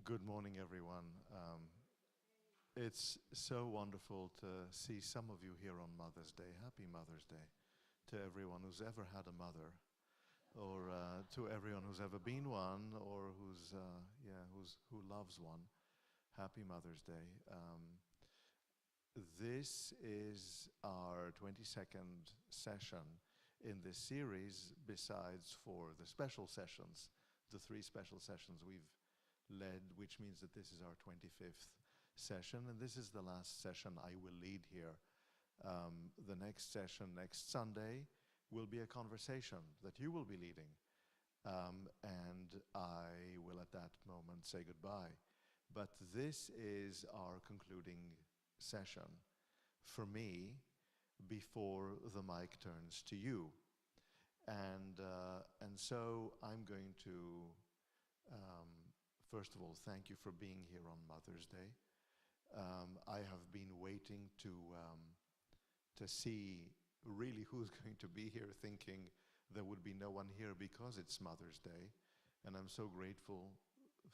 Good morning, everyone. It's so wonderful to see some of you here on Mother's Day. Happy Mother's Day to everyone who's ever had a mother, or to everyone who's ever been one, or who loves one. Happy Mother's Day. This is our 22nd session in this series, besides for the special sessions, the 3 special sessions we've led, which means that this is our 25th session, and this is the last session I will lead here. The next session, next Sunday, will be a conversation that you will be leading, and I will at that moment say goodbye. But this is our concluding session for me before the mic turns to you. And so I'm going to first of all, thank you for being here on Mother's Day. I have been waiting to see really who's going to be here, thinking there would be no one here because it's Mother's Day. And I'm so grateful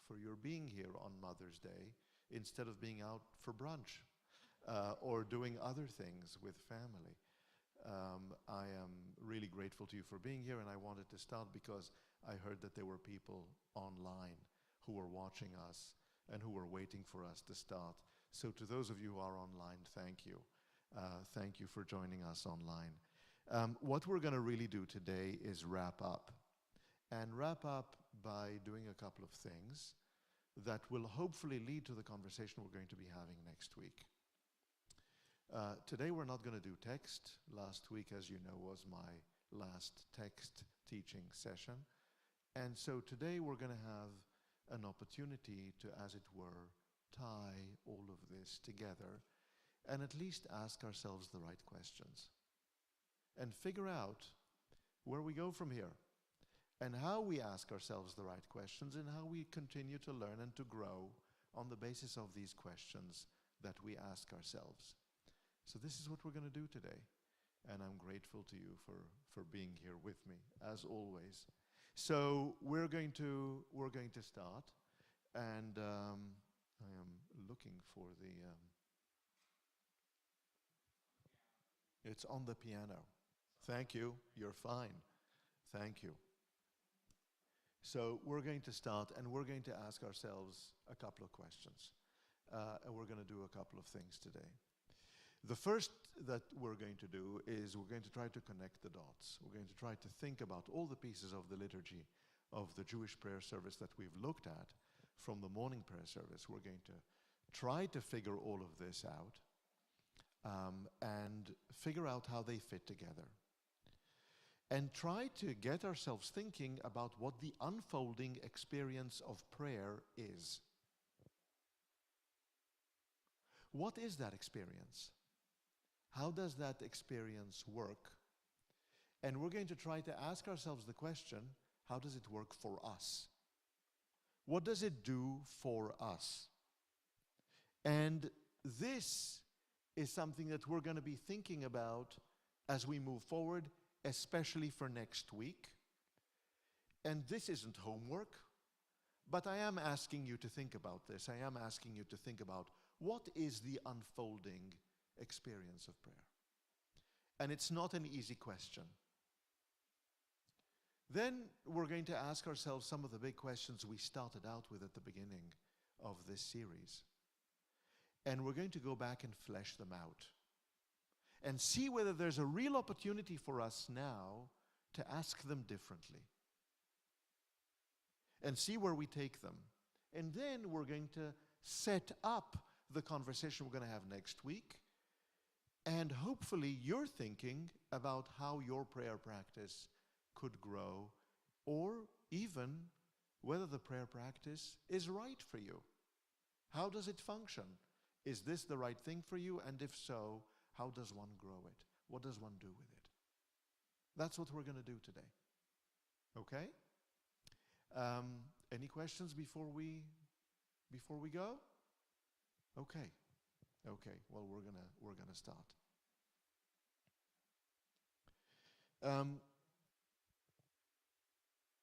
for your being here on Mother's Day instead of being out for brunch or doing other things with family. I am really grateful to you for being here, and I wanted to start because I heard that there were people online who were watching us and who were waiting for us to start. So to those of you who are online, thank you. Thank you for joining us online. What we're going to really do today is wrap up. And wrap up by doing a couple of things that will hopefully lead to the conversation we're going to be having next week. Today we're not going to do text. Last week, as you know, was my last text teaching session. And so today we're going to have an opportunity to, as it were, tie all of this together and at least ask ourselves the right questions and figure out where we go from here and how we ask ourselves the right questions and how we continue to learn and to grow on the basis of these questions that we ask ourselves. So this is what we're going to do today, and I'm grateful to you for being here with me, as always. So we're going to start, and I am looking for the. It's on the piano. Thank you. You're fine. Thank you. So we're going to start, and we're going to ask ourselves a couple of questions, and we're going to do a couple of things today. The first that we're going to do is we're going to try to connect the dots. We're going to try to think about all the pieces of the liturgy of the Jewish prayer service that we've looked at from the morning prayer service. We're going to try to figure all of this out and figure out how they fit together. And try to get ourselves thinking about what the unfolding experience of prayer is. What is that experience? How does that experience work? And we're going to try to ask ourselves the question, how does it work for us? What does it do for us? And this is something that we're going to be thinking about as we move forward, especially for next week. And this isn't homework, but I am asking you to think about this. I am asking you to think about what is the unfolding experience of prayer. And it's not an easy question. Then we're going to ask ourselves some of the big questions we started out with at the beginning of this series. And we're going to go back and flesh them out and see whether there's a real opportunity for us now to ask them differently and see where we take them. And then we're going to set up the conversation we're going to have next week. And hopefully you're thinking about how your prayer practice could grow, or even whether the prayer practice is right for you. How does it function? Is this the right thing for you? And if so, how does one grow it? What does one do with it? That's what we're going to do today. Okay? Any questions before we go? Okay. Okay. Well, we're gonna start.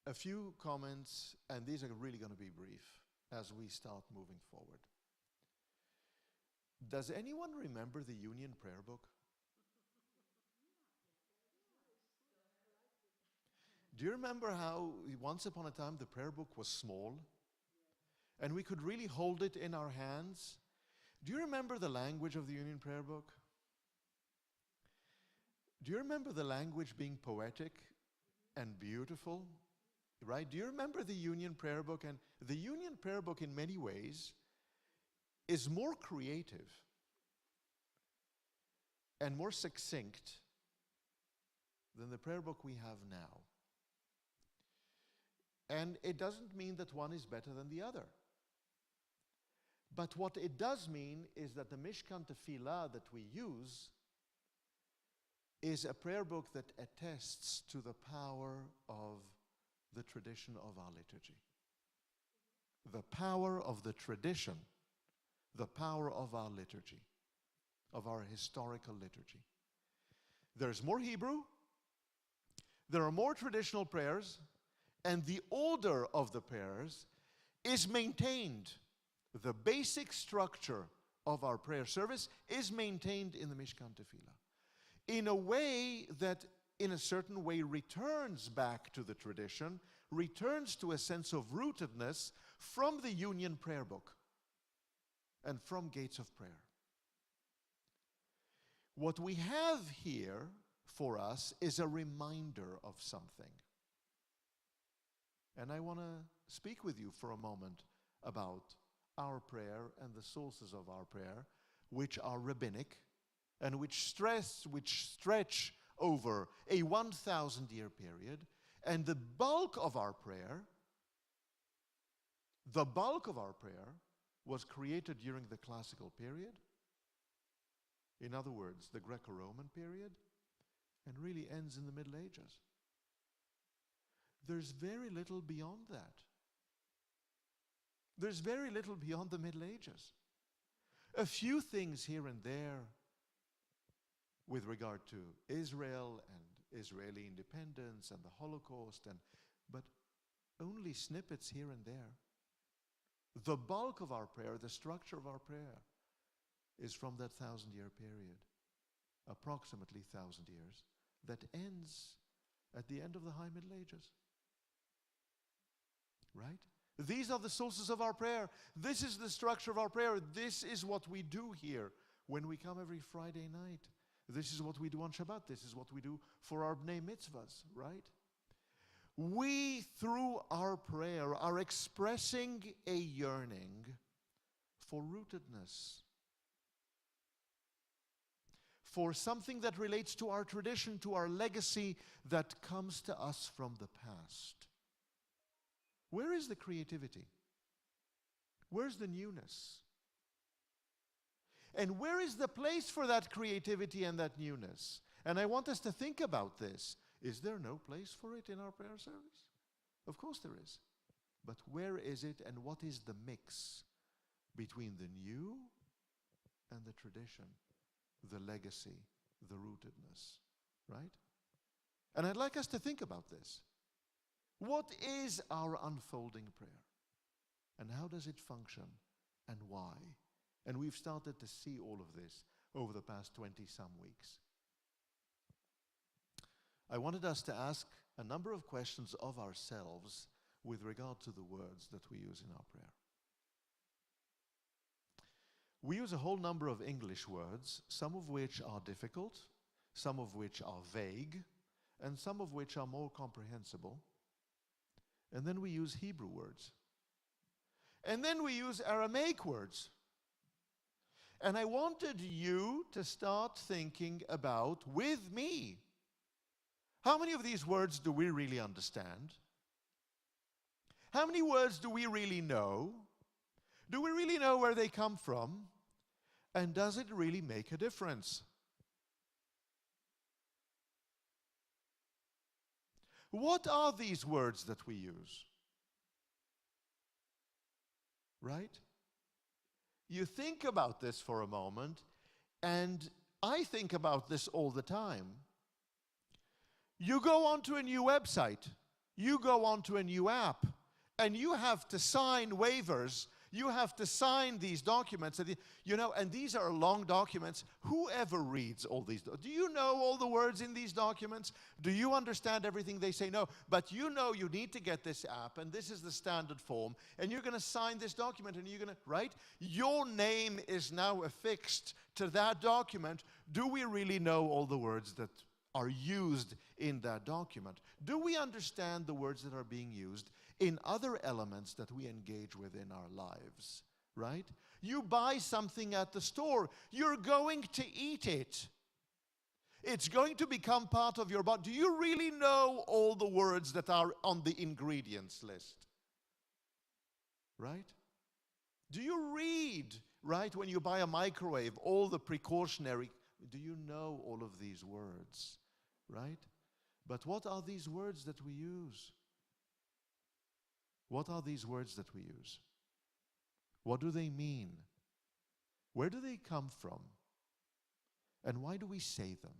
A few comments, and these are really going to be brief. as we start moving forward. Does anyone remember the Union Prayer Book? Do you remember how once upon a time the prayer book was small and we could really hold it in our hands? Do you remember the language of the Union Prayer Book? Do you remember the language being poetic and beautiful? Right? Do you remember the Union Prayer Book? And the Union Prayer Book in many ways is more creative and more succinct than the prayer book we have now. And it doesn't mean that one is better than the other. But what it does mean is that the Mishkan Tefillah that we use is a prayer book that attests to the power of the tradition of our liturgy. The power of the tradition, the power of our liturgy, of our historical liturgy. There's more Hebrew, there are more traditional prayers, and the order of the prayers is maintained. The basic structure of our prayer service is maintained in the Mishkan Tefillah in a way that, in a certain way, returns back to the tradition, returns to a sense of rootedness from the Union Prayer Book and from Gates of Prayer. What we have here for us is a reminder of something. And I want to speak with you for a moment about our prayer and the sources of our prayer, which are rabbinic and which stretch over a 1,000-year period. And the bulk of our prayer was created during the classical period. In other words, the Greco-Roman period, and really ends in the Middle Ages. There's very little beyond that. There's very little beyond the Middle Ages. A few things here and there with regard to Israel and Israeli independence and the Holocaust, but only snippets here and there. The bulk of our prayer, the structure of our prayer, is from that 1,000-year period, approximately 1,000 years, that ends at the end of the High Middle Ages. Right? These are the sources of our prayer. This is the structure of our prayer. This is what we do here when we come every Friday night. This is what we do on Shabbat. This is what we do for our Bnei Mitzvahs, right? We, through our prayer, are expressing a yearning for rootedness, for something that relates to our tradition, to our legacy that comes to us from the past. Where is the creativity? Where's the newness? And where is the place for that creativity and that newness? And I want us to think about this. Is there no place for it in our prayer service? Of course there is. But where is it, and what is the mix between the new and the tradition, the legacy, the rootedness, right? And I'd like us to think about this. What is our unfolding prayer? And how does it function? And why? And we've started to see all of this over the past 20-some weeks. I wanted us to ask a number of questions of ourselves with regard to the words that we use in our prayer. We use a whole number of English words, some of which are difficult, some of which are vague, and some of which are more comprehensible. And then we use Hebrew words. And then we use Aramaic words. And I wanted you to start thinking about, with me, how many of these words do we really understand? How many words do we really know? Do we really know where they come from? And does it really make a difference? What are these words that we use? Right? You think about this for a moment, and I think about this all the time. You go onto a new website, you go onto a new app, and you have to sign waivers You have to sign these documents. And these are long documents. Whoever reads all these, do you know all the words in these documents? Do you understand everything they say? No. But you know you need to get this app, and this is the standard form, and you're going to sign this document, and you're going to, right? Your name is now affixed to that document. Do we really know all the words that are used in that document? Do we understand the words that are being used in other elements that we engage with in our lives, right? You buy something at the store, you're going to eat it. It's going to become part of your body. Do you really know all the words that are on the ingredients list? Right? Do you read, right, when you buy a microwave, all the precautionary, do you know all of these words? Right? But what are these words that we use? What are these words that we use? What do they mean? Where do they come from? And why do we say them?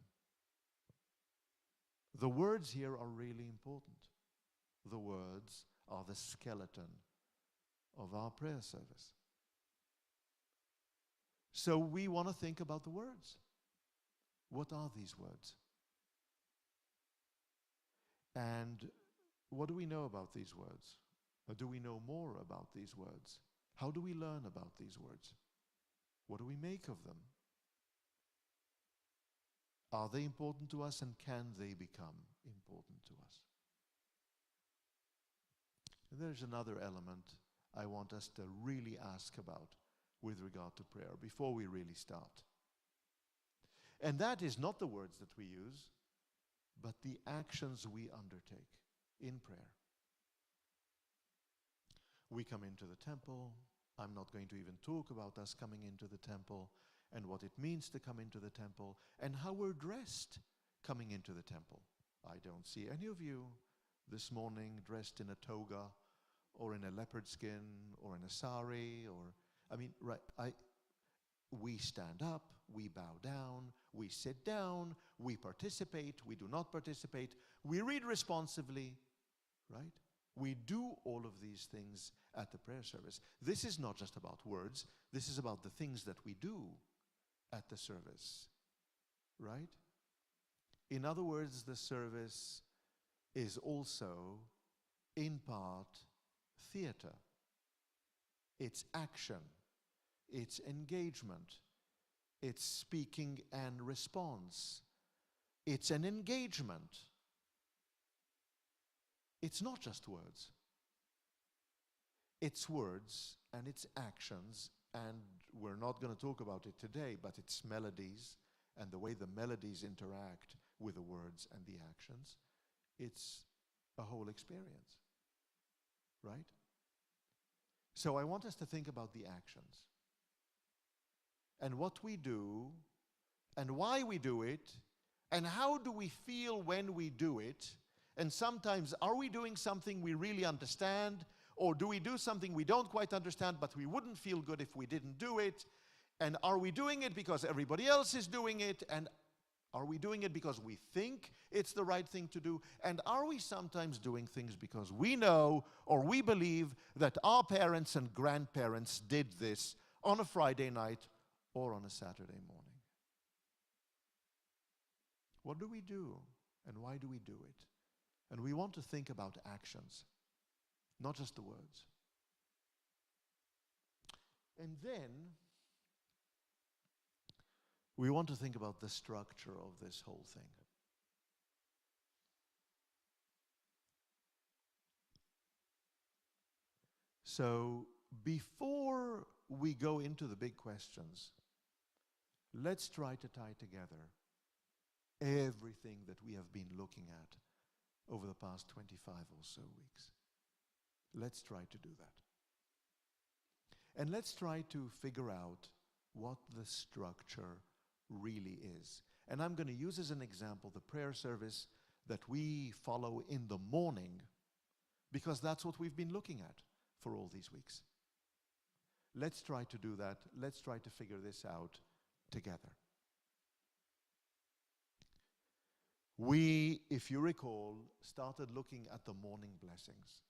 The words here are really important. The words are the skeleton of our prayer service. So we want to think about the words. What are these words? And what do we know about these words? Or do we know more about these words? How do we learn about these words? What do we make of them? Are they important to us, and can they become important to us? And there's another element I want us to really ask about with regard to prayer before we really start. And that is not the words that we use, but the actions we undertake in prayer. We come into the temple. I'm not going to even talk about us coming into the temple and what it means to come into the temple and how we're dressed coming into the temple. I don't see any of you this morning dressed in a toga or in a leopard skin or in a sari we stand up, we bow down, we sit down, we participate, we do not participate, we read responsively, right? We do all of these things at the prayer service. This is not just about words, this is about the things that we do at the service, right? In other words, the service is also, in part, theater. It's action. It's engagement. It's speaking and response. It's an engagement. It's not just words. It's words and it's actions, and we're not going to talk about it today, but it's melodies and the way the melodies interact with the words and the actions. It's a whole experience, right? So I want us to think about the actions and what we do and why we do it and how do we feel when we do it. And sometimes, are we doing something we really understand, or do we do something we don't quite understand but we wouldn't feel good if we didn't do it? And are we doing it because everybody else is doing it? And are we doing it because we think it's the right thing to do? And are we sometimes doing things because we know or we believe that our parents and grandparents did this on a Friday night or on a Saturday morning? What do we do, and why do we do it? And we want to think about actions, not just the words. And then we want to think about the structure of this whole thing. So before we go into the big questions, let's try to tie together everything that we have been looking at over the past 25 or so weeks. Let's try to do that. And let's try to figure out what the structure really is. And I'm going to use as an example the prayer service that we follow in the morning, because that's what we've been looking at for all these weeks. Let's try to do that. Let's try to figure this out together. We, if you recall, started looking at the morning blessings.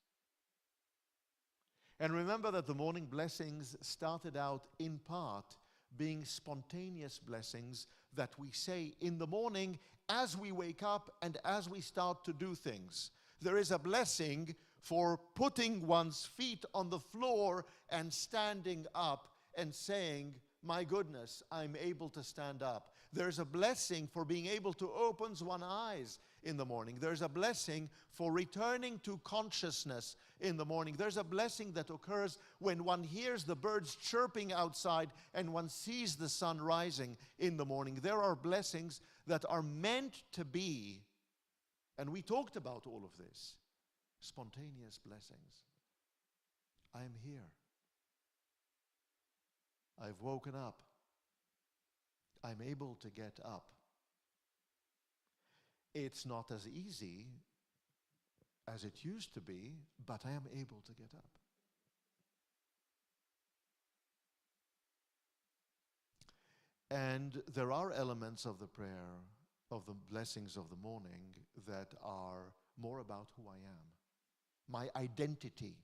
And remember that the morning blessings started out in part being spontaneous blessings that we say in the morning as we wake up and as we start to do things. There is a blessing for putting one's feet on the floor and standing up and saying, my goodness, I'm able to stand up. There's a blessing for being able to open one's eyes in the morning. There's a blessing for returning to consciousness in the morning. There's a blessing that occurs when one hears the birds chirping outside and one sees the sun rising in the morning. There are blessings that are meant to be, and we talked about all of this, spontaneous blessings. I am here. I've woken up. I'm able to get up. It's not as easy as it used to be, but I am able to get up. And there are elements of the prayer, of the blessings of the morning, that are more about who I am, my identity.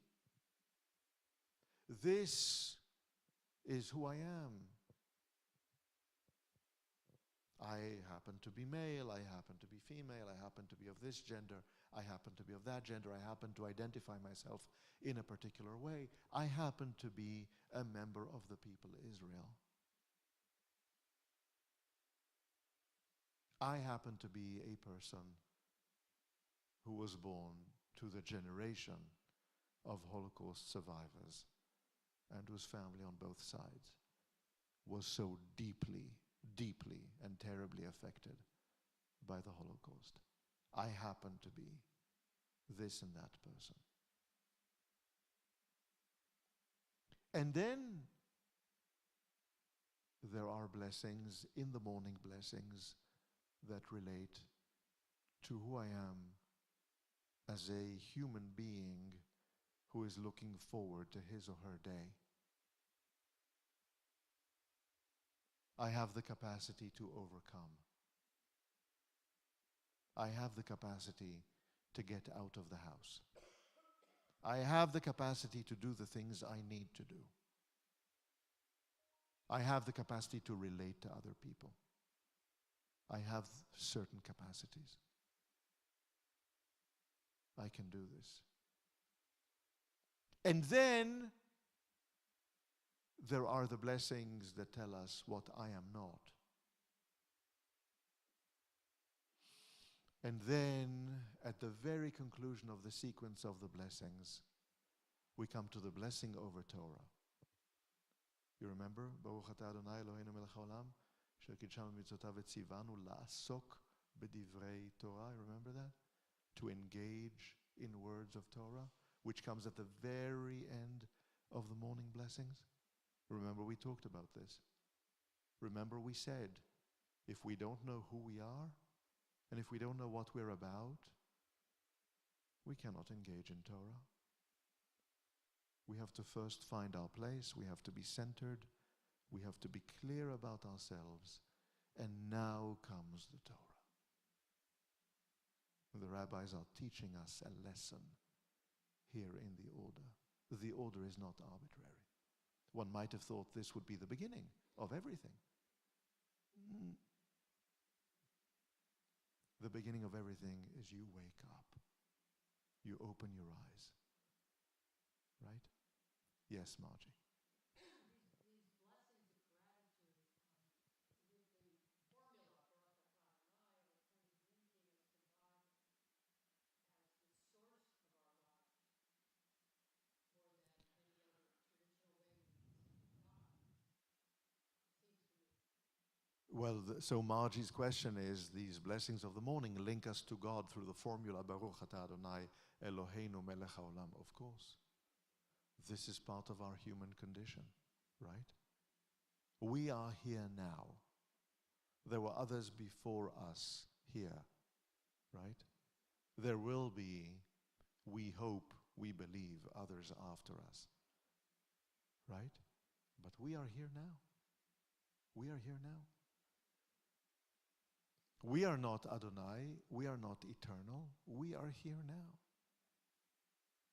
This is who I am. I happen to be male, I happen to be female, I happen to be of this gender, I happen to be of that gender, I happen to identify myself in a particular way. I happen to be a member of the people Israel. I happen to be a person who was born to the generation of Holocaust survivors and whose family on both sides was so deeply and terribly affected by the Holocaust. I happen to be this and that person. And then there are blessings, in the morning blessings, that relate to who I am as a human being who is looking forward to his or her day. I have the capacity to overcome. I have the capacity to get out of the house. I have the capacity to do the things I need to do. I have the capacity to relate to other people. I have certain capacities. I can do this. And then there are the blessings that tell us what I am not. And then, at the very conclusion of the sequence of the blessings, we come to the blessing over Torah. You remember? Baruch atah Adonai Eloheinu melech haolam, asher kidshanu mitzvotav v'tzivanu la'asok b'divrei Torah. Remember that? To engage in words of Torah, which comes at the very end of the morning blessings. Remember, we talked about this. Remember, we said, if we don't know who we are, and if we don't know what we're about, we cannot engage in Torah. We have to first find our place, we have to be centered, we have to be clear about ourselves, and now comes the Torah. The rabbis are teaching us a lesson here in the order. The order is not arbitrary. One might have thought this would be the beginning of everything. The beginning of everything is you wake up. You open your eyes. Right? Yes, Margie. Well, so Margie's question is, these blessings of the morning link us to God through the formula, Baruch atah Adonai Eloheinu melech haolam. Of course. This is part of our human condition, right? We are here now. There were others before us here, right? There will be, we hope, we believe, others after us, right? But we are here now. We are here now. We are not Adonai, we are not eternal, we are here now.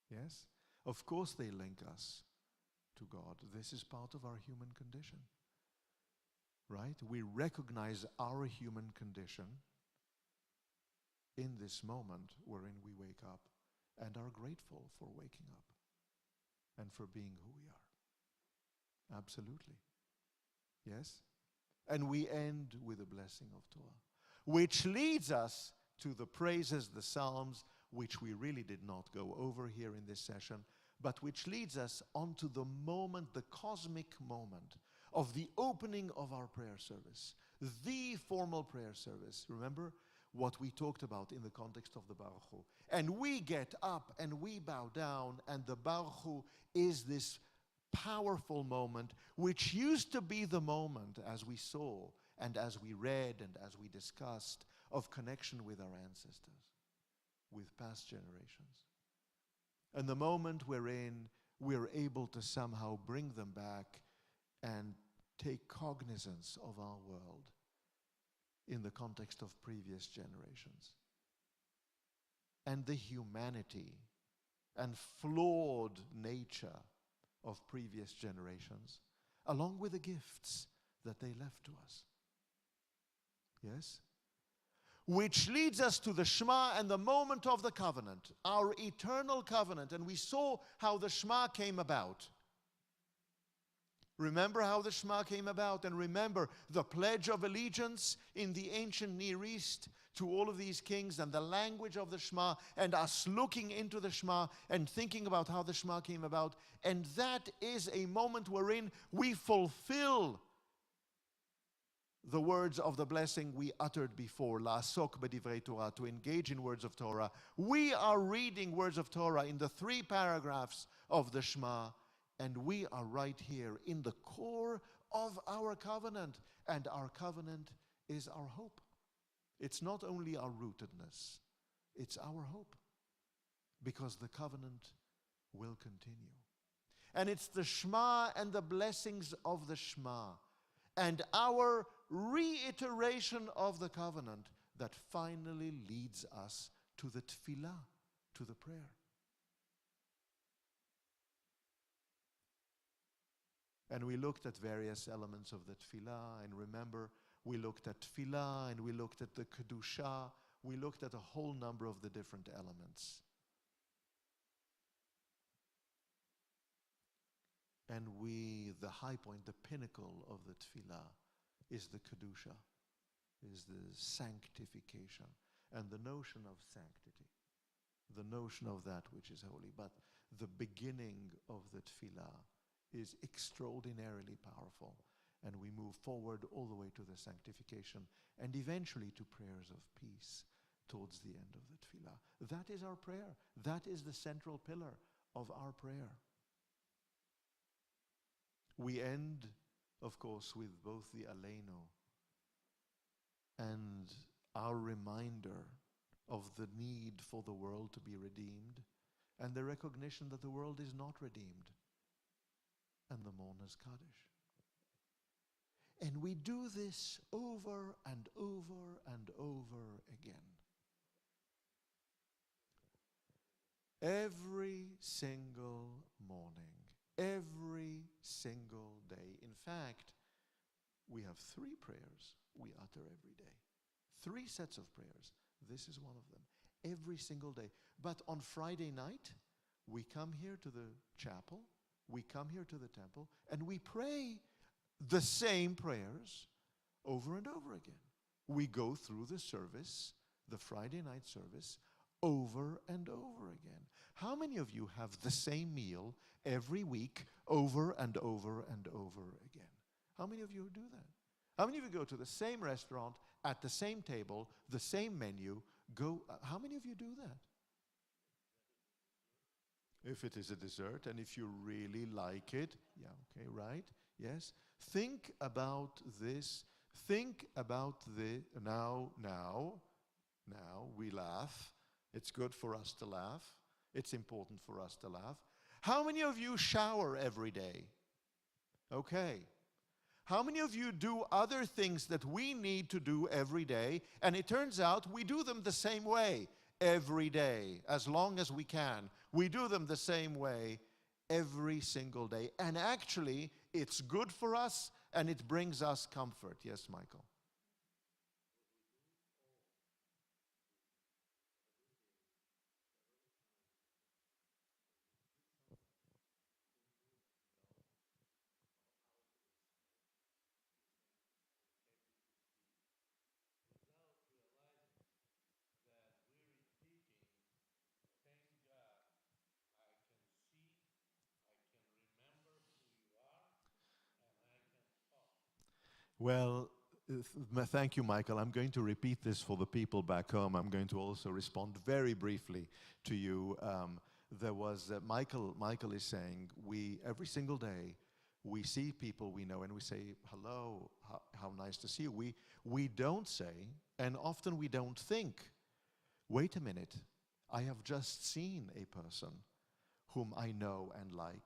Yes? Of course they link us to God. This is part of our human condition, right? We recognize our human condition in this moment wherein we wake up and are grateful for waking up and for being who we are. Absolutely. Yes? And we end with a blessing of Torah, which leads us to the praises, the Psalms, which we really did not go over here in this session, but which leads us onto the moment, the cosmic moment of the opening of our prayer service, the formal prayer service. Remember what we talked about in the context of the Baruch Hu. And we get up and we bow down, and the Baruch Hu is this powerful moment, which used to be the moment, as we saw and as we read and as we discussed, of connection with our ancestors, with past generations. And the moment wherein we're able to somehow bring them back and take cognizance of our world in the context of previous generations. And the humanity and flawed nature of previous generations, along with the gifts that they left to us. Yes? Which leads us to the Shema and the moment of the covenant, our eternal covenant. And we saw how the Shema came about. Remember how the Shema came about, and remember the pledge of allegiance in the ancient Near East to all of these kings, and the language of the Shema, and us looking into the Shema and thinking about how the Shema came about. And that is a moment wherein we fulfill the words of the blessing we uttered before, la'asok b'divrei Torah, to engage in words of Torah. We are reading words of Torah in the 3 paragraphs of the Shema, and we are right here in the core of our covenant. And our covenant is our hope. It's not only our rootedness, it's our hope. Because the covenant will continue. And it's the Shema and the blessings of the Shema and our reiteration of the covenant that finally leads us to the tefillah, to the prayer. And we looked at various elements of the tefillah, and remember, we looked at tefillah, and we looked at the kedusha, we looked at a whole number of the different elements. And the high point, the pinnacle of the tefillah is the kedusha, is the sanctification, and the notion of sanctity, the notion of that which is holy. But the beginning of the tefillah is extraordinarily powerful, and we move forward all the way to the sanctification and eventually to prayers of peace towards the end of the tefillah. That is our prayer. That is the central pillar of our prayer. We end, of course, with both the Aleinu and our reminder of the need for the world to be redeemed, and the recognition that the world is not redeemed, and the mourner's Kaddish. And we do this over and over and over again. Every single morning, every single day. In fact, we have 3 prayers we utter every day. 3 sets of prayers. This is one of them. Every single day. But on Friday night, we come here to the chapel, we come here to the temple, and we pray the same prayers over and over again. We go through the service, the Friday night service, over and over again. How many of you have the same meal every week over and over and over again? How many of you do that? How many of you go to the same restaurant, at the same table, the same menu? How many of you do that? If it is a dessert, and if you really like it, yeah, okay, right? Yes. Think about this. Think about now we laugh. It's good for us to laugh. It's important for us to laugh. How many of you shower every day? Okay. How many of you do other things that we need to do every day, and it turns out we do them the same way every day, as long as we can? We do them the same way every single day. And actually, it's good for us and it brings us comfort. Yes, Michael? Well, thank you, Michael. I'm going to repeat this for the people back home. I'm going to also respond very briefly to you. There was Michael is saying, we every single day we see people we know and we say, hello, how nice to see you. We don't say, and often we don't think, wait a minute, I have just seen a person whom I know and like.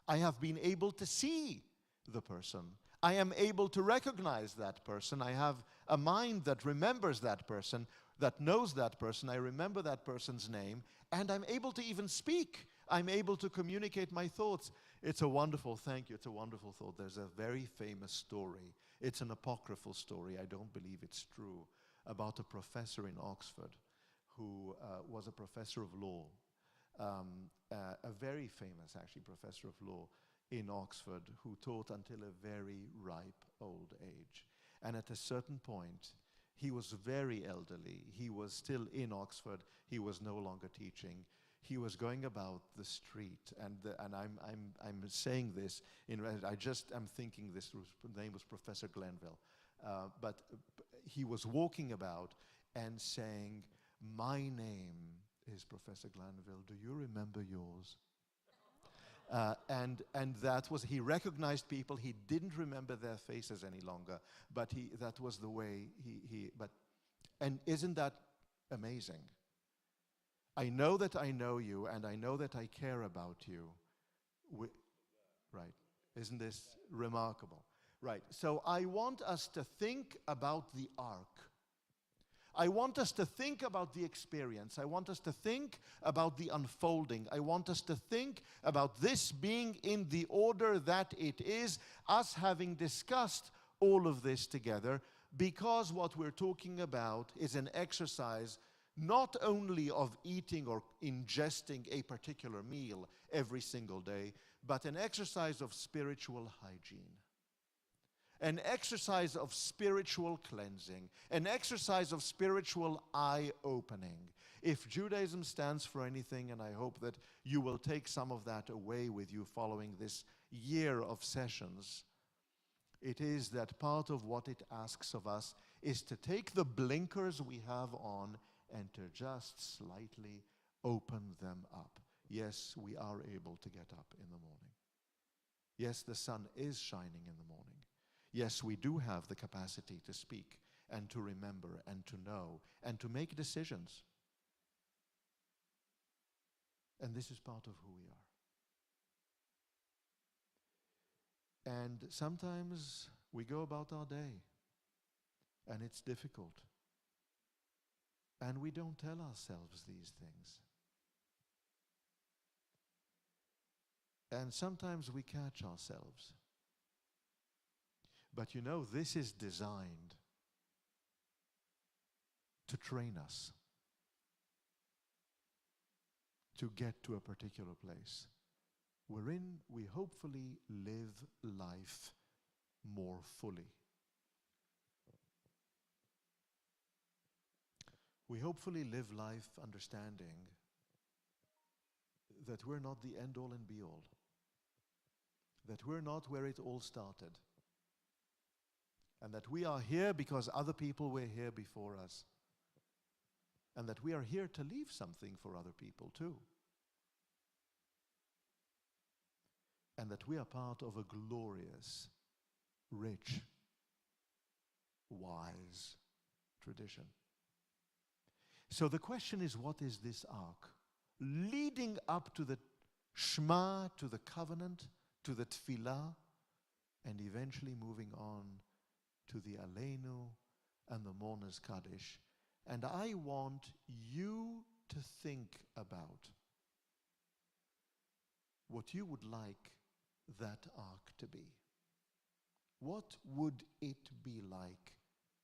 I have been able to see the person. I am able to recognize that person. I have a mind that remembers that person, that knows that person. I remember that person's name, and I'm able to even speak. I'm able to communicate my thoughts. It's a wonderful, thank you, it's a wonderful thought. There's a very famous story. It's an apocryphal story. I don't believe it's true, about a professor in Oxford who was a professor of law. A very famous, actually, professor of law in Oxford who taught until a very ripe old age. And at a certain point, he was very elderly. He was still in Oxford. He was no longer teaching. He was going about the street, and I'm saying this I'm thinking this name was Professor Glenville, but he was walking about and saying, "My name is Professor Glanville. Do you remember yours?" And that was, he recognized people. He didn't remember their faces any longer, but that was the way and isn't that amazing? I know that I know you, and I know that I care about you. Right. Isn't this remarkable? Right. So I want us to think about the ark. I want us to think about the experience. I want us to think about the unfolding. I want us to think about this being in the order that it is, us having discussed all of this together, because what we're talking about is an exercise not only of eating or ingesting a particular meal every single day, but an exercise of spiritual hygiene. An exercise of spiritual cleansing, an exercise of spiritual eye-opening. If Judaism stands for anything, and I hope that you will take some of that away with you following this year of sessions, it is that part of what it asks of us is to take the blinkers we have on and to just slightly open them up. Yes, we are able to get up in the morning. Yes, the sun is shining in the morning. Yes, we do have the capacity to speak and to remember and to know and to make decisions. And this is part of who we are. And sometimes we go about our day and it's difficult. And we don't tell ourselves these things. And sometimes we catch ourselves. But you know, this is designed to train us to get to a particular place wherein we hopefully live life more fully. We hopefully live life understanding that we're not the end-all and be-all, that we're not where it all started, and that we are here because other people were here before us, and that we are here to leave something for other people too, and that we are part of a glorious, rich, wise tradition. So the question is, what is this ark? Leading up to the Shema, to the covenant, to the Tefillah, and eventually moving on to the Aleinu and the Mourner's Kaddish. And I want you to think about what you would like that ark to be. What would it be like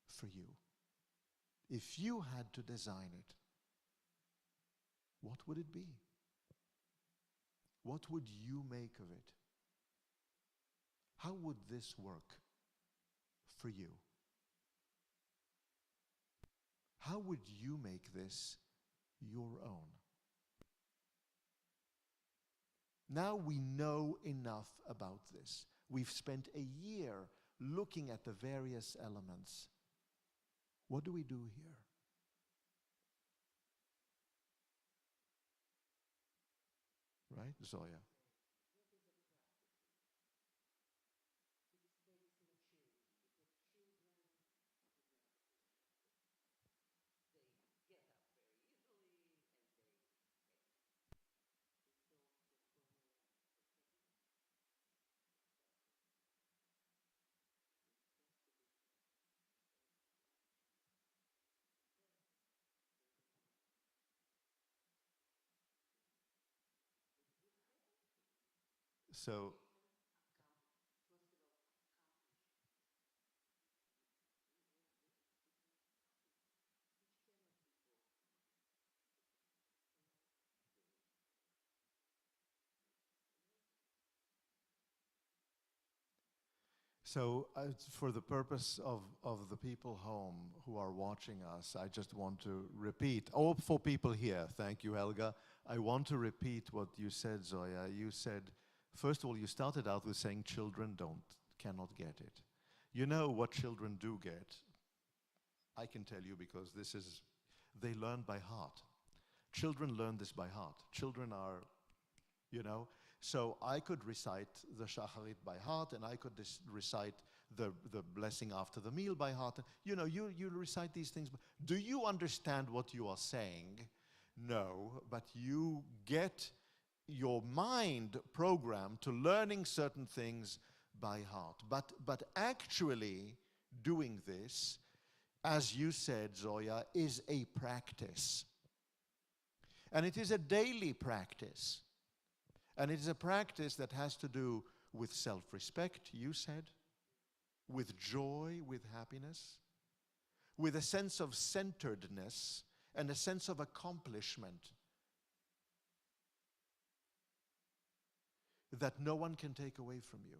for you? If you had to design it, what would it be? What would you make of it? How would this work for you? How would you make this your own? Now we know enough about this. We've spent a year looking at the various elements. What do we do here? Right, Zoya? So, for the purpose of the people home who are watching us, I just want to repeat, for people here, thank you, Helga. I want to repeat what you said, Zoya. You said, first of all, you started out with saying children cannot get it. You know what children do get? I can tell you because they learn by heart. Children learn this by heart. Children are, you know, so I could recite the Shacharit by heart, and I could recite the blessing after the meal by heart. You know, you recite these things. Do you understand what you are saying? No, but you get your mind programmed to learning certain things by heart. But actually doing this, as you said, Zoya, is a practice. And it is a daily practice. And it is a practice that has to do with self-respect, you said, with joy, with happiness, with a sense of centeredness and a sense of accomplishment that no one can take away from you.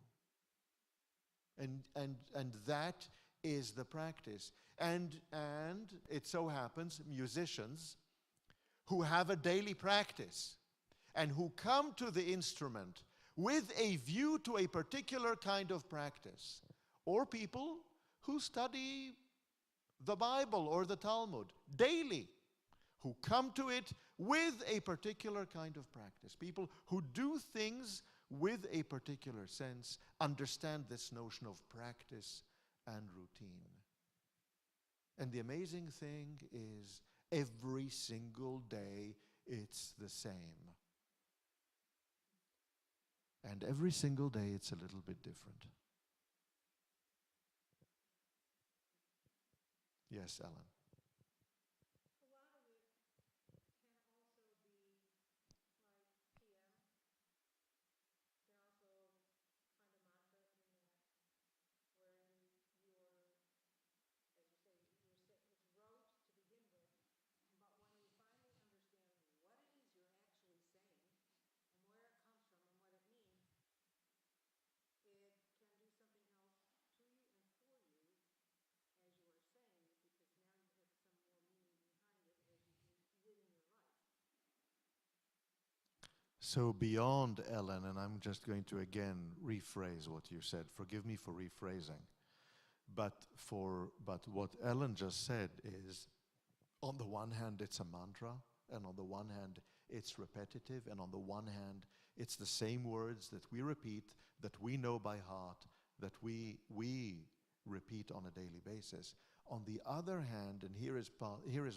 And that is the practice. And it so happens, musicians who have a daily practice and who come to the instrument with a view to a particular kind of practice, or people who study the Bible or the Talmud daily, who come to it with a particular kind of practice. People who do things with a particular sense understand this notion of practice and routine. And the amazing thing is, every single day it's the same. And every single day it's a little bit different. Yes, Ellen. So beyond Ellen, and I'm just going to again rephrase what you said. Forgive me for rephrasing. But what Ellen just said is, on the one hand, it's a mantra, and on the one hand, it's repetitive, and on the one hand, it's the same words that we repeat, that we know by heart, that we repeat on a daily basis. On the other hand, and here is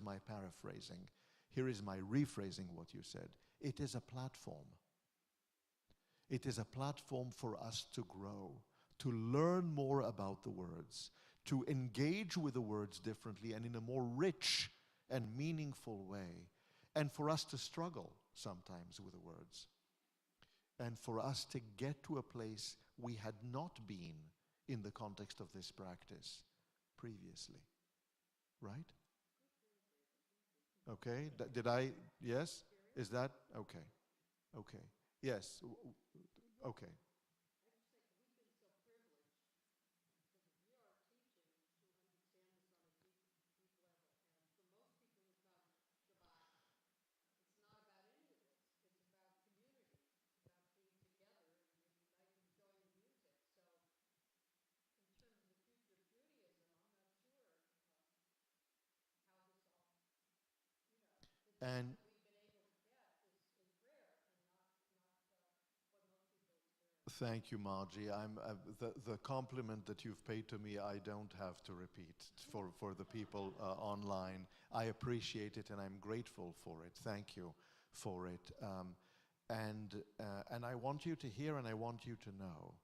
my paraphrasing, here is my rephrasing what you said, it is a platform. It is a platform for us to grow, to learn more about the words, to engage with the words differently and in a more rich and meaningful way, and for us to struggle sometimes with the words. and for us to get to a place we had not been in the context of this practice previously. Right? Okay, did I, yes? Is that, okay, okay, yes, okay. And thank you, Margie. The compliment that you've paid to me, I don't have to repeat for the people online. I appreciate it and I'm grateful for it. Thank you for it. And I want you to hear and I want you to know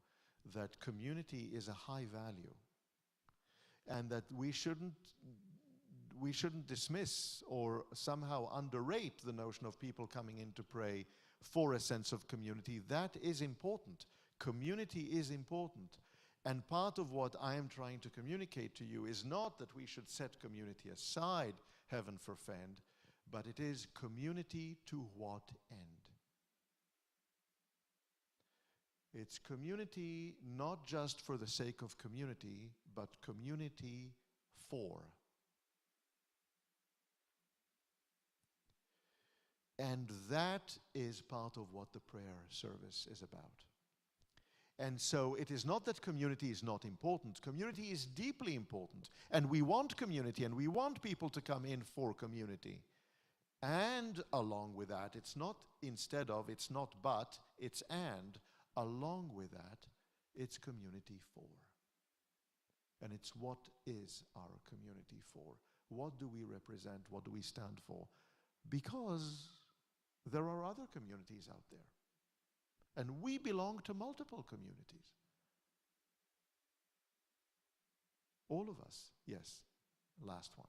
that community is a high value, and that we shouldn't dismiss or somehow underrate the notion of people coming in to pray for a sense of community. That is important. Community is important. And part of what I am trying to communicate to you is not that we should set community aside, heaven forfend, but it is community to what end? It's community not just for the sake of community, but community for. And that is part of what the prayer service is about. And so it is not that community is not important. Community is deeply important. And we want community, and we want people to come in for community. And along with that, it's not instead of, it's not but, it's and. Along with that, it's community for. And it's what is our community for? What do we represent? What do we stand for? Because there are other communities out there. And we belong to multiple communities. All of us. Yes. Last one.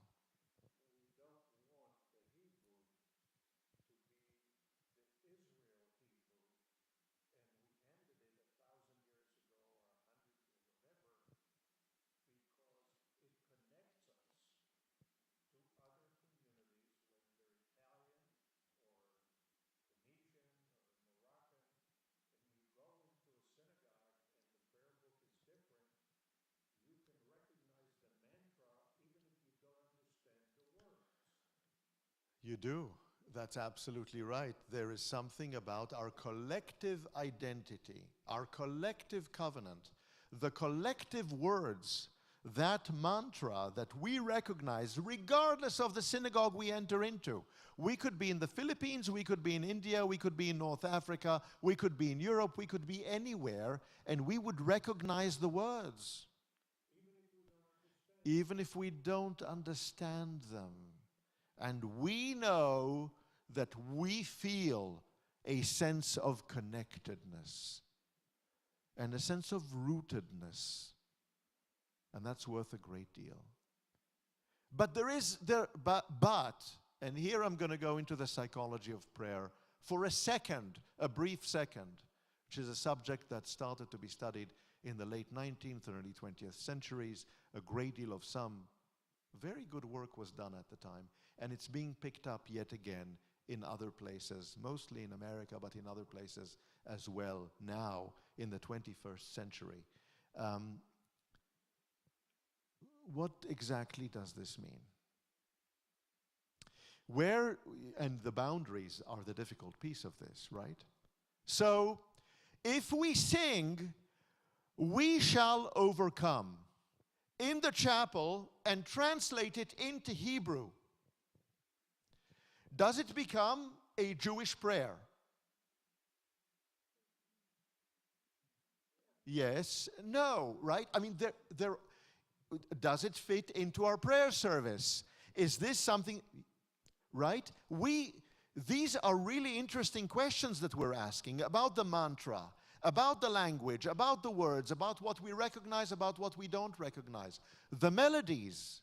You do. That's absolutely right. There is something about our collective identity, our collective covenant, the collective words, that mantra that we recognize regardless of the synagogue we enter into. We could be in the Philippines, we could be in India, we could be in North Africa, we could be in Europe, we could be anywhere, and we would recognize the words. Even if we don't understand them. And we know that we feel a sense of connectedness and a sense of rootedness. And that's worth a great deal. But and here I'm going to go into the psychology of prayer for a second, a brief second, which is a subject that started to be studied in the late 19th and early 20th centuries. A great deal of some very good work was done at the time. And it's being picked up yet again in other places, mostly in America, but in other places as well now in the 21st century. What exactly does this mean? Where, and the boundaries are the difficult piece of this, right? So, if we sing, "We shall overcome," in the chapel and translate it into Hebrew, does it become a Jewish prayer? Yes, no, right? I mean, does it fit into our prayer service? Is this something, right? These are really interesting questions that we're asking about the mantra, about the language, about the words, about what we recognize, about what we don't recognize, the melodies.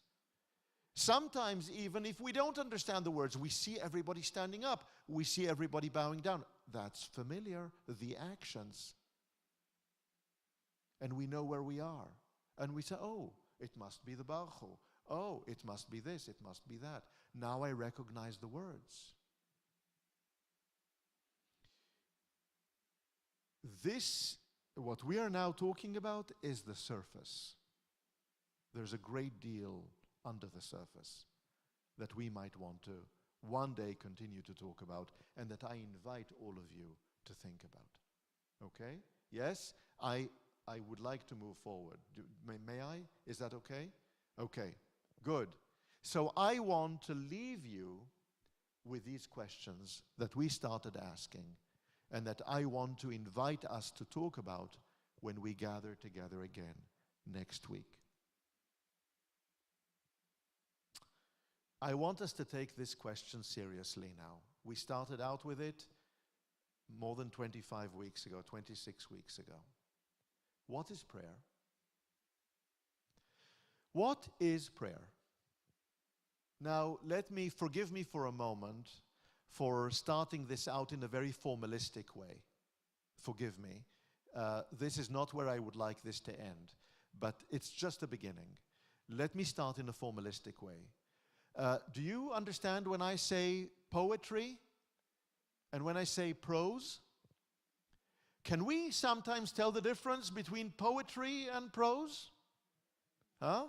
Sometimes even if we don't understand the words, we see everybody standing up, we see everybody bowing down. that's familiar, the actions. And we know where we are. And we say, oh, it must be the Baruch Hu. Oh, it must be this, it must be that. Now I recognize the words. This, what we are now talking about, is the surface. There's a great deal under the surface that we might want to one day continue to talk about, and that I invite all of you to think about. Okay? Yes? I would like to move forward. May I? Is that okay? Okay, good. So I want to leave you with these questions that we started asking, and that I want to invite us to talk about when we gather together again next week. I want us to take this question seriously now. We started out with it more than 25 weeks ago, 26 weeks ago. What is prayer? What is prayer? Now, forgive me for a moment for starting this out in a very formalistic way. Forgive me. This is not where I would like this to end, but it's just a beginning. Let me start in a formalistic way. Do you understand when I say poetry and when I say prose? Can we sometimes tell the difference between poetry and prose? Huh?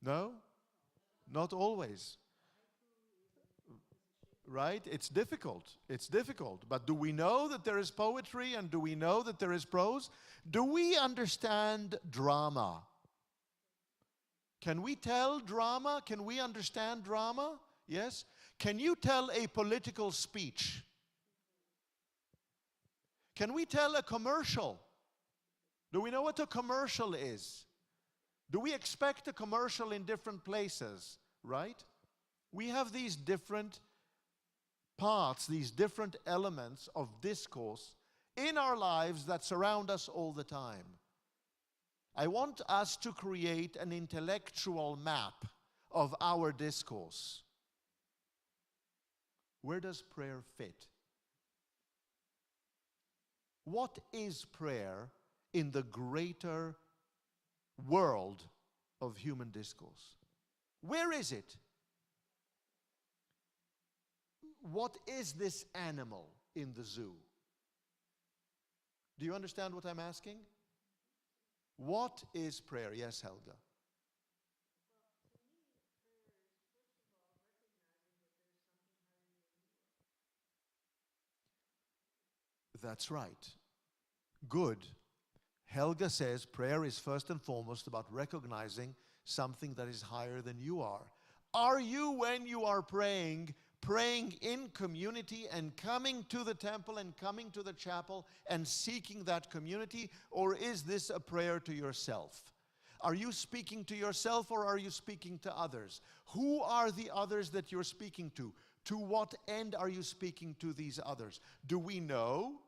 No? Not always. Right? It's difficult. It's difficult. But do we know that there is poetry and do we know that there is prose? Do we understand drama? Can we tell drama? Can we understand drama? Yes? Can you tell a political speech? Can we tell a commercial? Do we know what a commercial is? Do we expect a commercial in different places? Right? We have these different parts, these different elements of discourse in our lives that surround us all the time. I want us to create an intellectual map of our discourse. Where does prayer fit? What is prayer in the greater world of human discourse? Where is it? What is this animal in the zoo? Do you understand what I'm asking? What is prayer? Yes, Helga. That's right. Good. Helga says prayer is first and foremost about recognizing something that is higher than you are. Are you, when you are praying in community and coming to the temple and coming to the chapel and seeking that community, or is this a prayer to yourself? Are you speaking to yourself or are you speaking to others? Who are the others that you're speaking to? To what end are you speaking to these others? Do we know?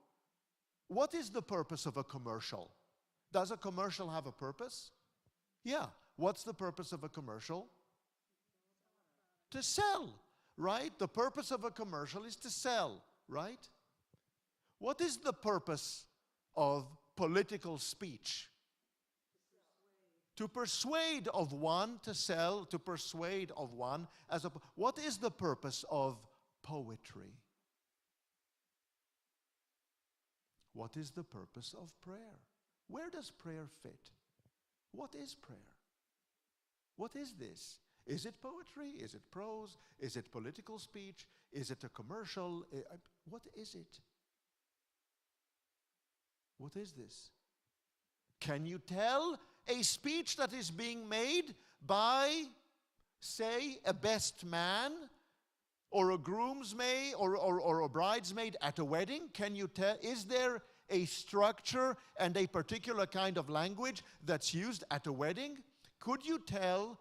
What is the purpose of a commercial? Does a commercial have a purpose? Yeah. What's the purpose of a commercial? To sell, right? The purpose of a commercial is to sell, right? What is the purpose of political speech? To persuade of one, to sell, to persuade of one. What is the purpose of poetry? What is the purpose of prayer? Where does prayer fit? What is prayer? What is this? Is it poetry? Is it prose? Is it political speech? Is it a commercial? What is it? What is this? Can you tell a speech that is being made by, say, a best man or a groomsmaid or a bridesmaid at a wedding? Can you tell? Is there a structure and a particular kind of language that's used at a wedding? Could you tell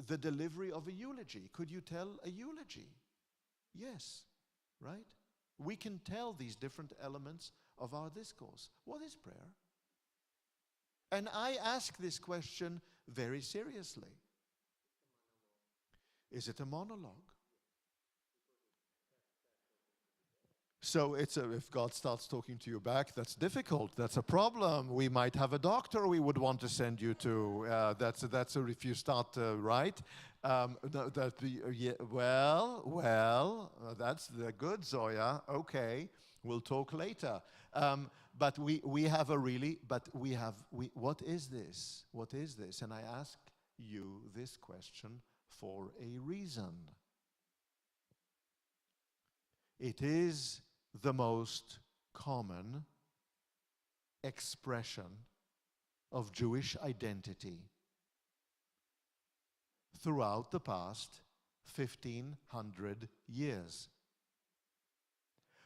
the delivery of a eulogy? Could you tell a eulogy? Yes, right? We can tell these different elements of our discourse. What is prayer? And I ask this question very seriously. Is it a monologue? So if God starts talking to you back, that's difficult. That's a problem. We might have a doctor we would want to send you to. If you start right. That's the good, Zoya. Okay, we'll talk later. But we have a really. But what is this? What is this? And I ask you this question for a reason. It is the most common expression of Jewish identity throughout the past 1,500 years.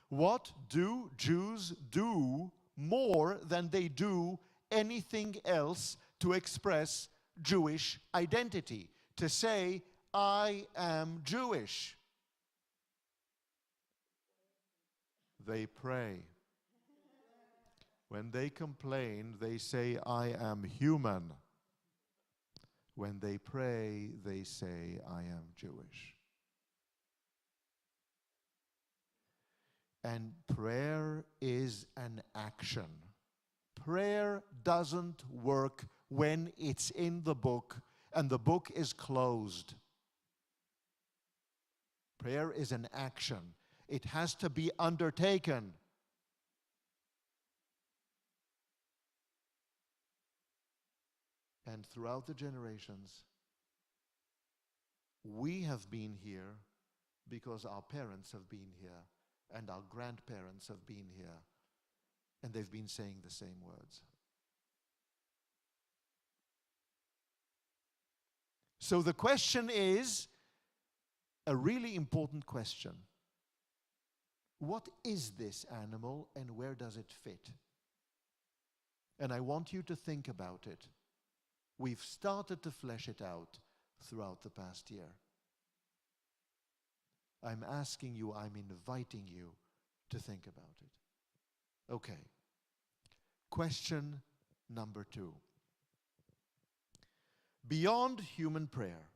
What do Jews do more than they do anything else to express Jewish identity? To say, I am Jewish. They pray. When they complain, they say, I am human. When they pray, they say, I am Jewish. And prayer is an action. Prayer doesn't work when it's in the book and the book is closed. Prayer is an action. It has to be undertaken. And throughout the generations, we have been here because our parents have been here and our grandparents have been here, and they've been saying the same words. So the question is a really important question. What is this animal and where does it fit? And I want you to think about it. We've started to flesh it out throughout the past year. I'm asking you, I'm inviting you to think about it. Okay. Question number 2. Beyond human prayer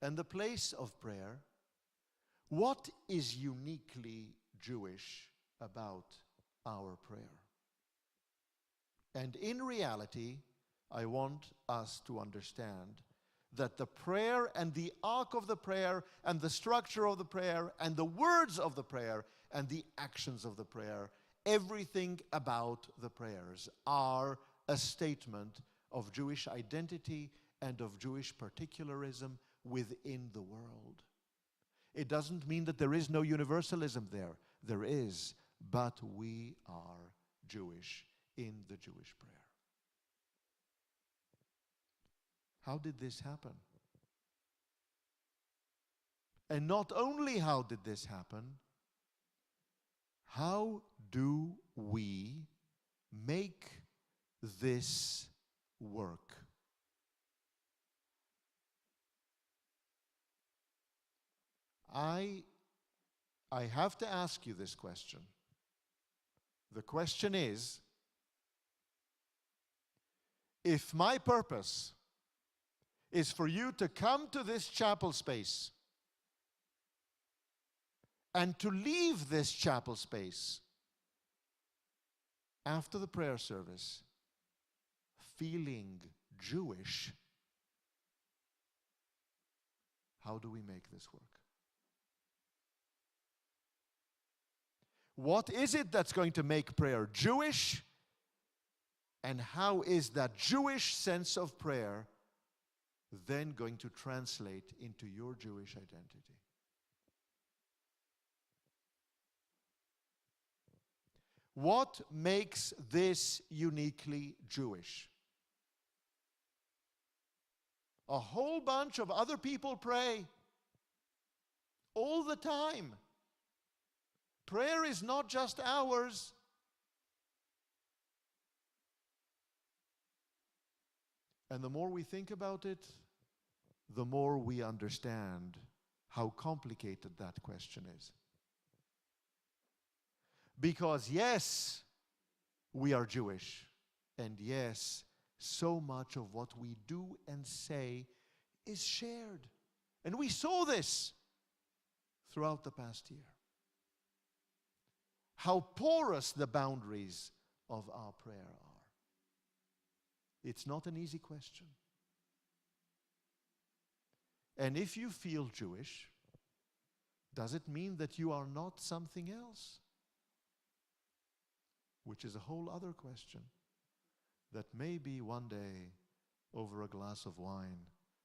and the place of prayer, what is uniquely Jewish about our prayer? And in reality, I want us to understand that the prayer and the arc of the prayer and the structure of the prayer and the words of the prayer and the actions of the prayer, everything about the prayers are a statement of Jewish identity and of Jewish particularism within the world. It doesn't mean that there is no universalism there. There is, but we are Jewish in the Jewish prayer. How did this happen? And not only how did this happen, how do we make this work? I have to ask you this question. The question is, if my purpose is for you to come to this chapel space and to leave this chapel space after the prayer service feeling Jewish, how do we make this work? What is it that's going to make prayer Jewish? And how is that Jewish sense of prayer then going to translate into your Jewish identity? What makes this uniquely Jewish? A whole bunch of other people pray all the time. Prayer is not just ours. And the more we think about it, the more we understand how complicated that question is. Because yes, we are Jewish. And yes, so much of what we do and say is shared. And we saw this throughout the past year. how porous the boundaries of our prayer are. It's not an easy question. And if you feel Jewish, does it mean that you are not something else? Which is a whole other question that maybe one day, over a glass of wine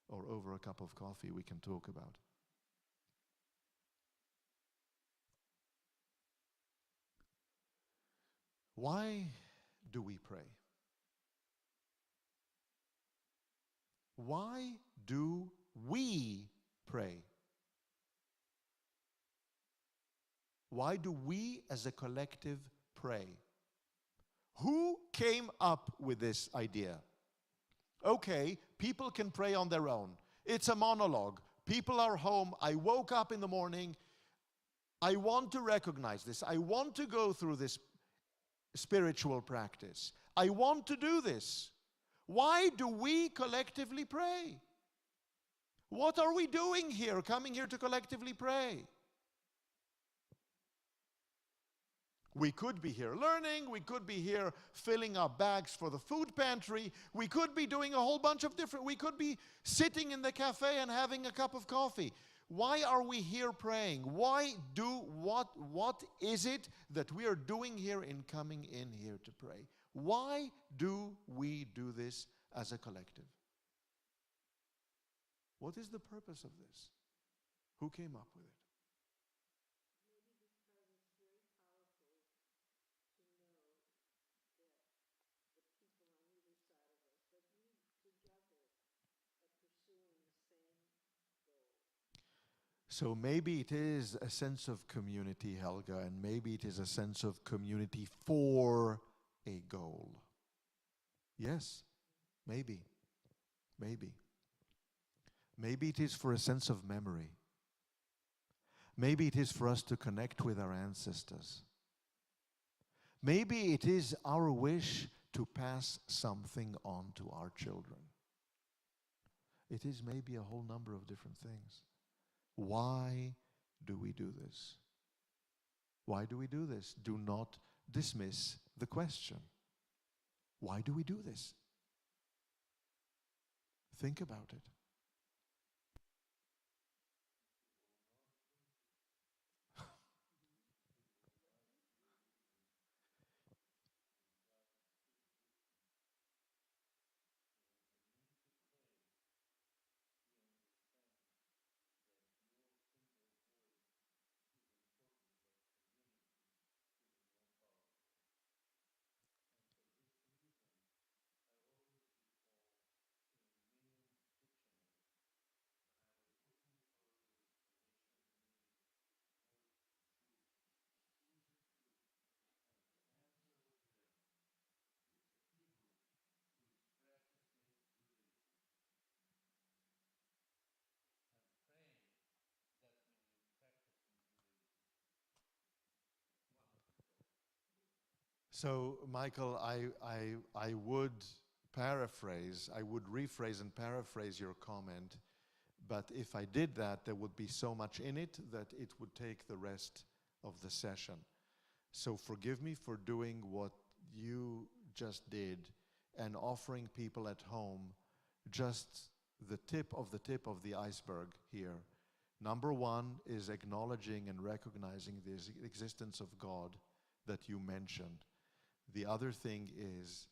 or over a cup of coffee, we can talk about. Why do we pray? Why do we pray? Why do we as a collective pray? Who came up with this idea? Okay, people can pray on their own. It's a monologue. People are home. I woke up in the morning. I want to recognize this. I want to go through this spiritual practice. I want to do this. Why do we collectively pray? What are we doing here, coming here to collectively pray? We could be here learning, we could be here filling our bags for the food pantry, we could be doing a whole bunch of we could be sitting in the cafe and having a cup of coffee. Why are we here praying? What is it that we are doing here in coming in here to pray? Why do we do this as a collective? What is the purpose of this? Who came up with it? So maybe it is a sense of community, Helga, and maybe it is a sense of community for a goal. Yes, maybe. Maybe. Maybe it is for a sense of memory. Maybe it is for us to connect with our ancestors. Maybe it is our wish to pass something on to our children. It is maybe a whole number of different things. Why do we do this? Why do we do this? Do not dismiss the question. Why do we do this? Think about it. So, Michael, I would paraphrase, I would rephrase and paraphrase your comment, but if I did that, there would be so much in it that it would take the rest of the session. So forgive me for doing what you just did and offering people at home just the tip of the iceberg here. Number one is acknowledging and recognizing the existence of God that you mentioned. The other thing is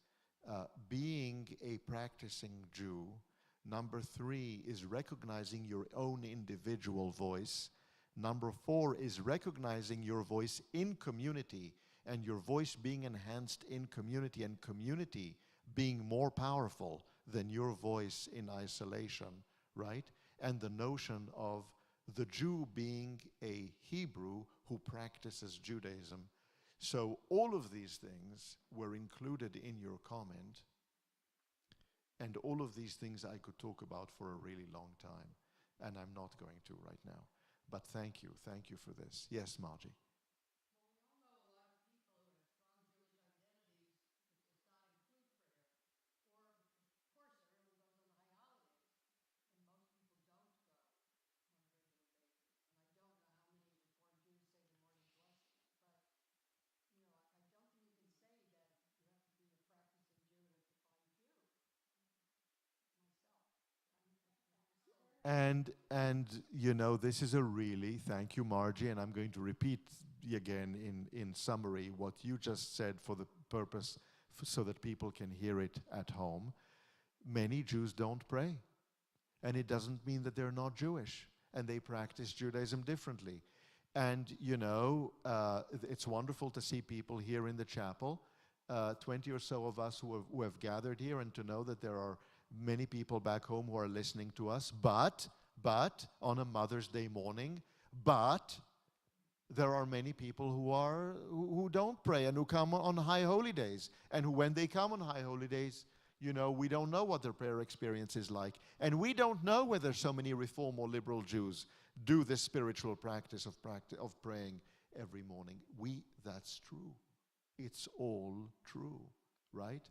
being a practicing Jew. Number three is recognizing your own individual voice. Number four is recognizing your voice in community and your voice being enhanced in community and community being more powerful than your voice in isolation, right? And the notion of the Jew being a Hebrew who practices Judaism. So all of these things were included in your comment, and all of these things I could talk about for a really long time, and I'm not going to right now. But thank you for this. Yes, Margie. And you know, this is a really, thank you, Margie, and I'm going to repeat again in summary what you just said for the purpose so that people can hear it at home. Many Jews don't pray, and it doesn't mean that they're not Jewish, and they practice Judaism differently. And you know, it's wonderful to see people here in the chapel, 20 or so of us who have gathered here, and to know that there are many people back home who are listening to us, but on a Mother's Day morning, but there are many people who don't pray and who come on high holy days, and who, when they come on high holy days, you know, we don't know what their prayer experience is like, and we don't know whether so many Reform or liberal Jews do this spiritual practice of praying every morning. That's true. It's all true, right?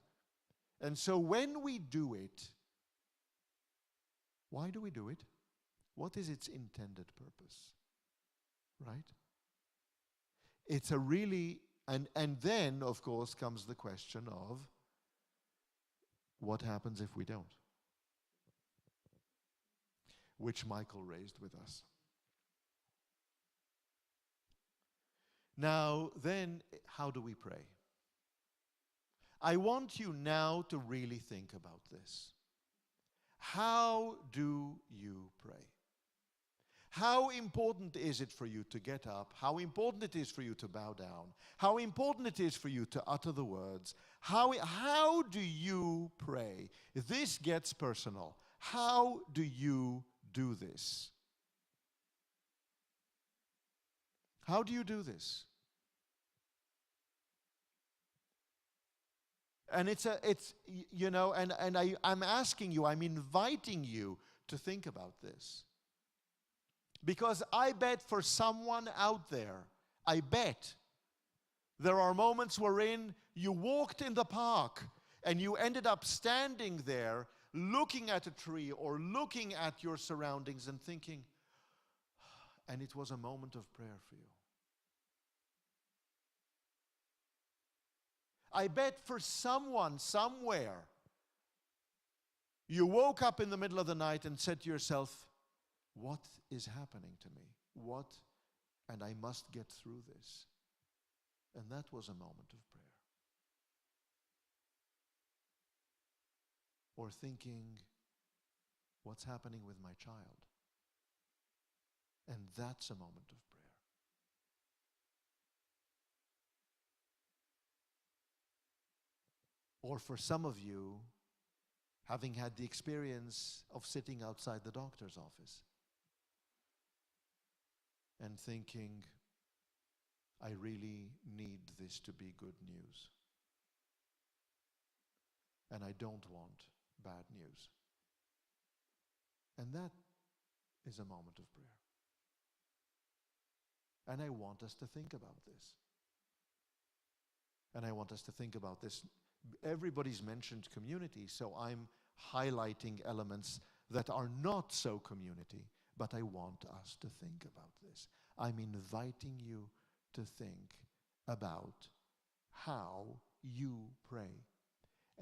And so when we do it, why do we do it? What is its intended purpose? Right? It's a really, and then, of course, comes the question of what happens if we don't? Which Michael raised with us. Now, then, how do we pray? I want you now to really think about this. How do you pray? How important is it for you to get up? How important it is for you to bow down? How important it is for you to utter the words? How do you pray? This gets personal. How do you do this? How do you do this? And it's you know, and I'm asking you, I'm inviting you to think about this. Because I bet for someone out there, I bet there are moments wherein you walked in the park and you ended up standing there looking at a tree or looking at your surroundings and thinking, and it was a moment of prayer for you. I bet for someone, somewhere, you woke up in the middle of the night and said to yourself, what is happening to me? What? And I must get through this. And that was a moment of prayer. Or thinking, what's happening with my child? And that's a moment of prayer. Or for some of you, having had the experience of sitting outside the doctor's office and thinking, I really need this to be good news. And I don't want bad news. And that is a moment of prayer. And I want us to think about this. And I want us to think about this. Everybody's mentioned community, so I'm highlighting elements that are not so community, but I want us to think about this. I'm inviting you to think about how you pray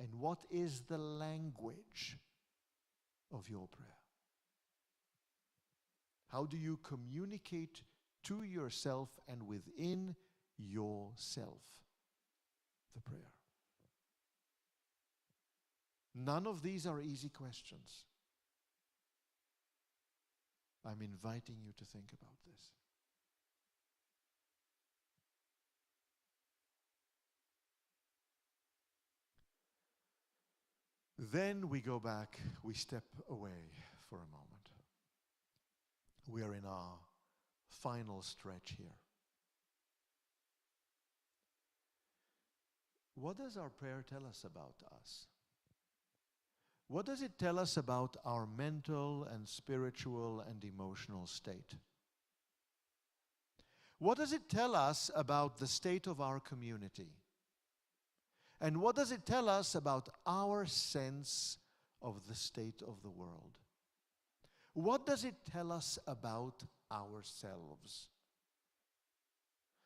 and what is the language of your prayer. How do you communicate to yourself and within yourself the prayer? None of these are easy questions. I'm inviting you to think about this. Then we go back, we step away for a moment. We are in our final stretch here. What does our prayer tell us about us? What does it tell us about our mental and spiritual and emotional state? What does it tell us about the state of our community? And what does it tell us about our sense of the state of the world? What does it tell us about ourselves?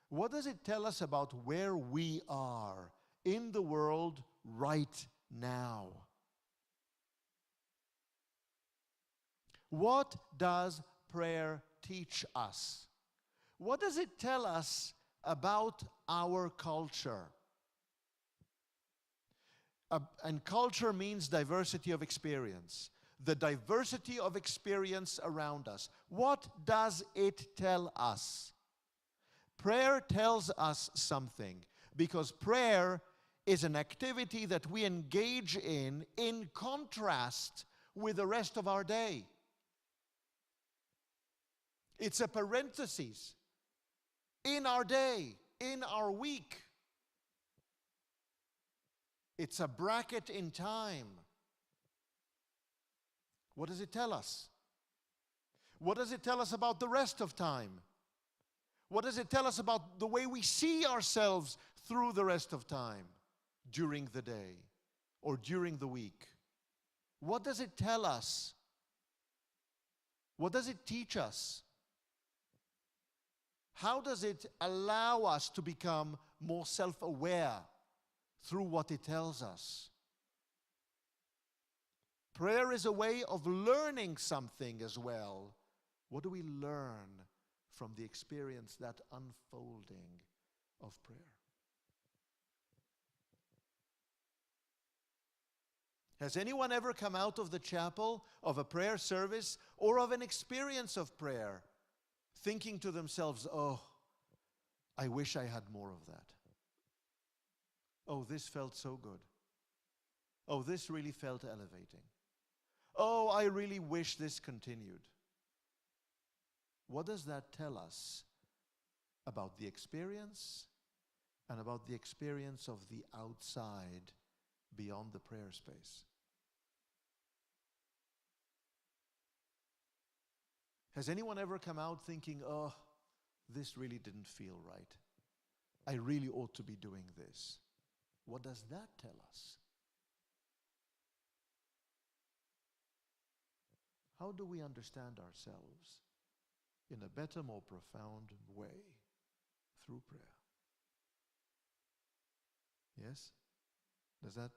What does it tell us about where we are in the world right now? What does prayer teach us? What does it tell us about our culture? And culture means diversity of experience. The diversity of experience around us. What does it tell us? Prayer tells us something, because prayer is an activity that we engage in contrast with the rest of our day. It's a parenthesis in our day, in our week. It's a bracket in time. What does it tell us? What does it tell us about the rest of time? What does it tell us about the way we see ourselves through the rest of time, during the day or during the week? What does it tell us? What does it teach us? How does it allow us to become more self-aware through what it tells us? Prayer is a way of learning something as well. What do we learn from the experience, that unfolding of prayer? Has anyone ever come out of the chapel, of a prayer service, or of an experience of prayer, thinking to themselves, oh, I wish I had more of that. Oh, this felt so good. Oh, this really felt elevating. Oh, I really wish this continued. What does that tell us about the experience and about the experience of the outside beyond the prayer space? Has anyone ever come out thinking, oh, this really didn't feel right. I really ought to be doing this. What does that tell us? How do we understand ourselves in a better, more profound way through prayer? Yes? Does that?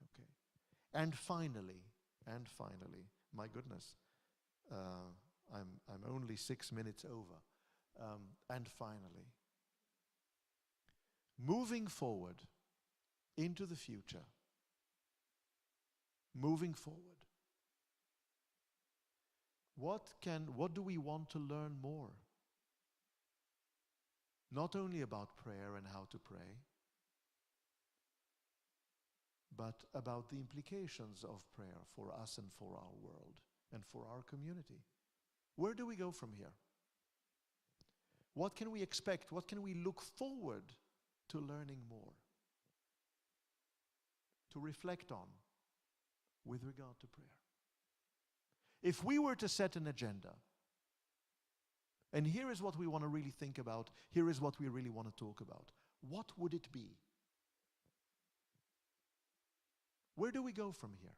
Okay. And finally, my goodness, I'm only 6 minutes over. And finally, moving forward into the future, moving forward, what do we want to learn more? Not only about prayer and how to pray, but about the implications of prayer for us and for our world and for our community. Where do we go from here? What can we expect? What can we look forward to learning more, to reflect on with regard to prayer? If we were to set an agenda, and here is what we want to really think about, here is what we really want to talk about, what would it be? Where do we go from here?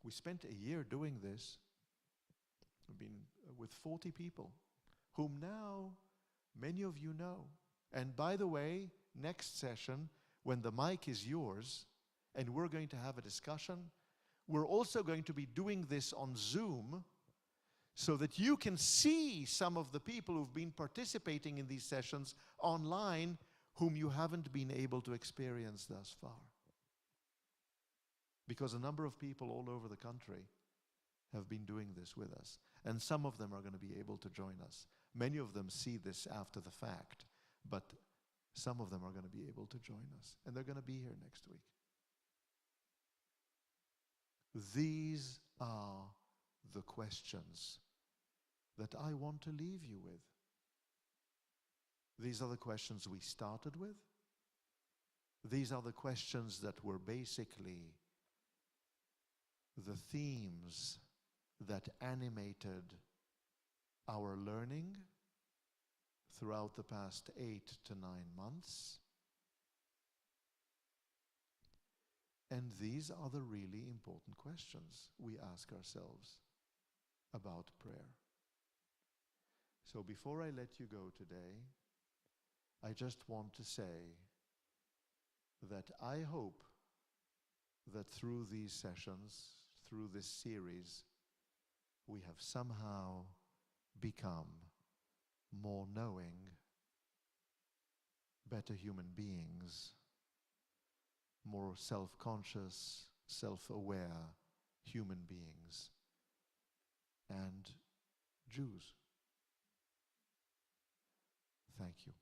We spent a year doing this. We've been with 40 people, whom now many of you know. And by the way, next session, when the mic is yours, and we're going to have a discussion, we're also going to be doing this on Zoom, so that you can see some of the people who've been participating in these sessions online, whom you haven't been able to experience thus far. Because a number of people all over the country have been doing this with us. And some of them are going to be able to join us. Many of them see this after the fact, but some of them are going to be able to join us. And they're going to be here next week. These are the questions that I want to leave you with. These are the questions we started with. These are the questions that were basically the themes that animated our learning throughout the past 8 to 9 months. And these are the really important questions we ask ourselves about prayer. So before I let you go today, I just want to say that I hope that through these sessions, through this series, we have somehow become more knowing, better human beings, more self-conscious, self-aware human beings, and Jews. Thank you.